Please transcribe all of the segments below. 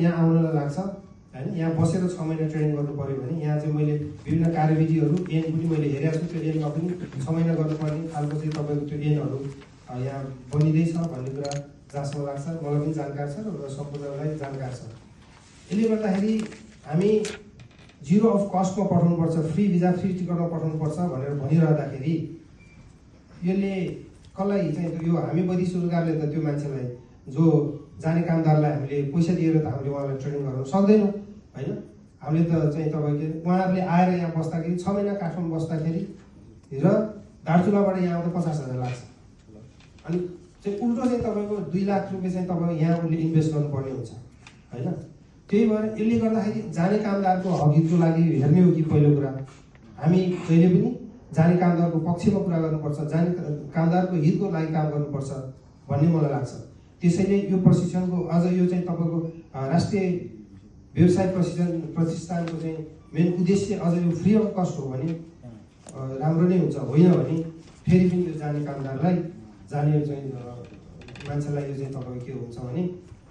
यहाँ आउनलाई लाग्छ हैन, यहाँ बसेर 6 महिना ट्रेनिङ गर्नु पर्यो भने यहाँ चाहिँ मैले विभिन्न कार्यविधिहरू एन पनि मैले हेरेको छु, त्यो एनमा पनि 6 महिना गर्नुपर्ने खालको चाहिँ तपाईँको त्यो एनहरू यहाँ बनिँदैछ भन्ने कुरा जहाँसम्म लाग्छ मलाई पनि जानकार छ र सम्पूर्णलाई जानकार छ। यसले गर्दाखेरि हामी जिरो अफ कस्टमा पठाउनुपर्छ, फ्री भिजा फ्री टिकटमा पठाउनुपर्छ भनेर भनिरहँदाखेरि यसले कसलाई चाहिँ यो हामी वैदेशिक रोजगारले त त्यो मान्छेलाई जो जाने कामदारलाई हामीले पैसा दिएर त हामीले उहाँलाई ट्रेनिङ गराउन सक्दैनौँ होइन। हामीले त चाहिँ तपाईँको उहाँहरूले आएर यहाँ बस्दाखेरि 6 महिना काठमाडौँ बस्दाखेरि र दार्चुलाबाट यहाँ आउँदा 50,000 लाग्छ। अनि चाहिँ उल्टो चाहिँ तपाईँको 2 लाख रुपियाँ चाहिँ तपाईँको यहाँ उसले इन्भेस्ट गर्नुपर्ने हुन्छ होइन। त्यही भएर यसले गर्दाखेरि जाने कामदारको हकहितको लागि हेर्ने हो कि पहिलो कुरा हामी जहिले पनि जाने कामदारको पक्षमा कुरा गर्नुपर्छ, जाने कामदारको हितको लागि काम गर्नुपर्छ भन्ने मलाई लाग्छ। त्यसैले यो प्रशिक्षणको अझ यो चाहिँ तपाईँको राष्ट्रिय व्यवसाय प्रतिष्ठानको चाहिँ मेन उद्देश्य अझ यो फ्री अफ कस्ट हो भने राम्रो नै हुन्छ, होइन भने फेरि पनि यो जाने कामदारलाई जाने चाहिँ मान्छेलाई यो चाहिँ तपाईँको के हुन्छ भने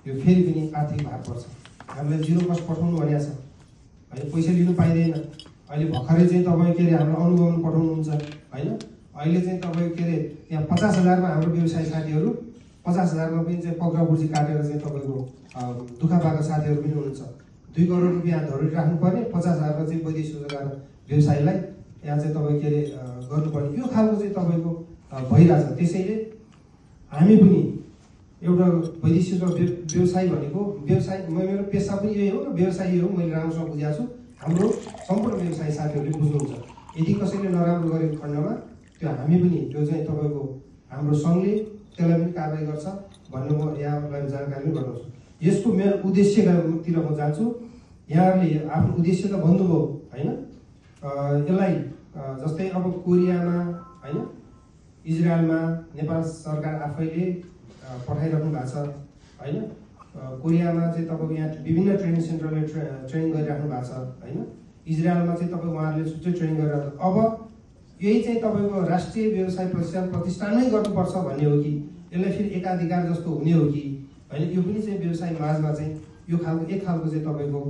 यो फेरि पनि आर्थिक भार पर्छ। हामीलाई जिरो कस्ट पठाउनु भनेको छ होइन, पैसा लिनु पाइँदैन। अहिले भर्खरै चाहिँ तपाईँ के अरे हाम्रो अनुगमन पठाउनुहुन्छ होइन। अहिले चाहिँ तपाईँको के अरे यहाँ 50,000मा हाम्रो व्यवसायी साथीहरू 50,000मा पनि चाहिँ पक्रापुर्जी काटेर चाहिँ तपाईँको दुःख पाएको साथीहरू पनि हुनुहुन्छ। 2 करोड रुपियाँ धरोहर राख्नुपर्ने 50,000मा चाहिँ वैदेशिक रोजगार व्यवसायीलाई यहाँ चाहिँ तपाईँ के अरे गर्नुपर्ने यो खालको चाहिँ तपाईँको भइरहेछ। त्यसैले हामी पनि एउटा वैदेशिक व्यवसाय भनेको व्यवसाय मेरो पेसा पनि यही हो र व्यवसाय यही हो, मैले राम्रोसँग बुझाएको छु, हाम्रो सम्पूर्ण व्यवसायी साथीहरूले बुझ्नुहुन्छ। यदि कसैले नराम्रो गरेको खण्डमा त्यो हामी पनि त्यो चाहिँ तपाईँको हाम्रो सङ्घले त्यसलाई पनि कारवाही गर्छ भन्ने म यहाँलाई जानकारी पनि गराउँछु। यसको मेरो उद्देश्यतिर म जान्छु। यहाँहरूले आफ्नो उद्देश्य त भन्नुभयो होइन। यसलाई जस्तै अब कोरियामा होइन, इजरायलमा नेपाल सरकार आफैले पठाइराख्नु भएको छ होइन। कोरियामा चाहिँ तपाईँको यहाँ विभिन्न ट्रेनिङ सेन्टरले ट्रेनिङ गरिराख्नु भएको छ होइन। इजरायलमा चाहिँ तपाईँ उहाँहरूले छुट्टै ट्रेनिङ गरिरहेको। अब यही चाहिँ तपाईँको राष्ट्रिय व्यवसाय प्रतिष्ठानमै गर्नुपर्छ भन्ने हो कि यसलाई फेरि एकाधिकार जस्तो हुने हो कि होइन। यो पनि चाहिँ व्यवसाय माझमा चाहिँ यो खालको एक खालको चाहिँ तपाईँको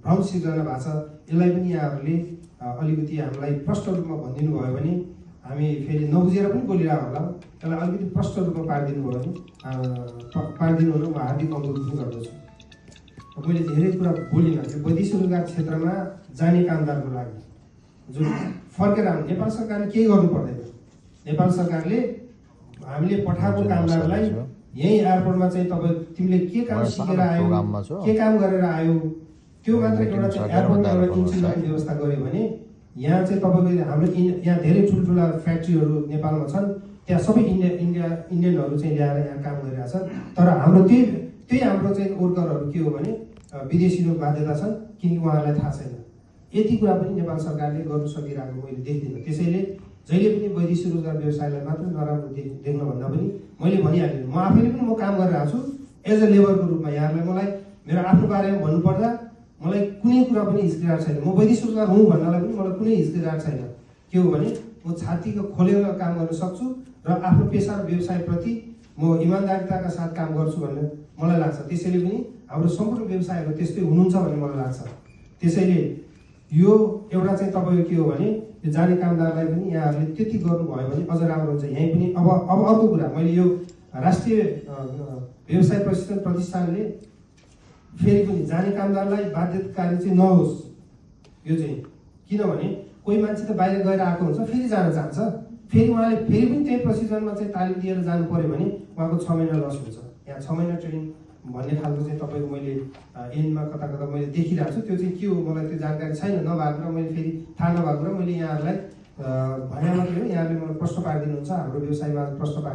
भ्रम सिर्जना भएको छ। यसलाई पनि यहाँहरूले अलिकति हामीलाई प्रष्ट रूपमा भनिदिनु भयो भने हामी फेरि नबुझेर पनि बोलिरहेको होला, त्यसलाई अलिकति प्रष्ट रूपमा पारिदिनु भयो भने पारिदिनु हुन म हार्दिक अनुरोध पनि गर्दछु। मैले धेरै कुरा बोलिनँ। यो वैदेशिक रोजगार क्षेत्रमा जाने कामदारको लागि जुन फर्केर आउनु नेपाल सरकारले केही गर्नु पर्दैन। नेपाल सरकारले हामीले पठाएको कामदारलाई यही एयरपोर्टमा चाहिँ तपाईँ तिमीले के काम सिकेर आयो, के काम गरेर आयो, त्यो मात्र एउटा चाहिँ एयरपोर्टमा एउटा इन्सुरेन्स व्यवस्था गर्यो भने यहाँ चाहिँ तपाईँको हाम्रो यहाँ धेरै ठुल्ठुला फ्याक्ट्रीहरू नेपालमा छन्, त्यहाँ सबै इन्डियनहरू चाहिँ ल्याएर यहाँ काम गरिरहेको छ। तर हाम्रो त्यही हाम्रो चाहिँ वर्करहरू के हो भने विदेशीको बाध्यता छन्, किनकि उहाँहरूलाई थाहा छैन। यति कुरा पनि नेपाल सरकारले गर्नु सकिरहेको मैले देख्दिनँ। त्यसैले जहिले पनि वैदेशिक रोजगार व्यवसायलाई मात्र नराम्रो देख्नुभन्दा पनि मैले भनिहालेँ, म आफैले पनि म काम गरिरहेको छु एज अ लेबरको रूपमा। यहाँलाई मलाई मेरो आफ्नो बारेमा भन्नुपर्दा मलाई कुनै कुरा पनि हिचकिचाट छैन। म वैदेशिक रोजगार हुँ भन्नलाई पनि मलाई कुनै हिचकिचाट छैन। के हो भने म छातीको खोलेर काम गर्न सक्छु र आफ्नो पेसा र व्यवसायप्रति म इमान्दारिताका साथ काम गर्छु भन्ने मलाई लाग्छ। त्यसैले पनि हाम्रो सम्पूर्ण व्यवसायहरू त्यस्तै हुनुहुन्छ भन्ने मलाई लाग्छ। त्यसैले यो एउटा चाहिँ तपाईँको के हो भने यो जाने कामदारलाई पनि यहाँहरूले त्यति गर्नुभयो भने अझ राम्रो हुन्छ। यहीँ पनि अब अर्को कुरा मैले यो राष्ट्रिय व्यवसाय प्रशिक्षण प्रतिष्ठानले फेरि पनि जाने कामदारलाई बाध्यताकारी चाहिँ नहोस् यो चाहिँ, किनभने कोही मान्छे त बाहिर गएर आएको हुन्छ फेरि जान चाहन्छ, फेरि उहाँले फेरि पनि त्यही प्रशिक्षणमा चाहिँ तालिम दिएर जानु पर्यो भने उहाँको 6 महिना लस हुन्छ। यहाँ 6 महिना ट्रेनिङ भन्ने खालको चाहिँ तपाईँको मैले एनमा कता कता मैले देखिरहेको छु। त्यो चाहिँ के हो मलाई त्यो जानकारी छैन, नभएको र मैले फेरि थाहा नभएको र मैले यहाँहरूलाई भने मात्रै हो। यहाँहरूले मलाई प्रश्न पारिदिनुहुन्छ, हाम्रो व्यवसायमा प्रश्न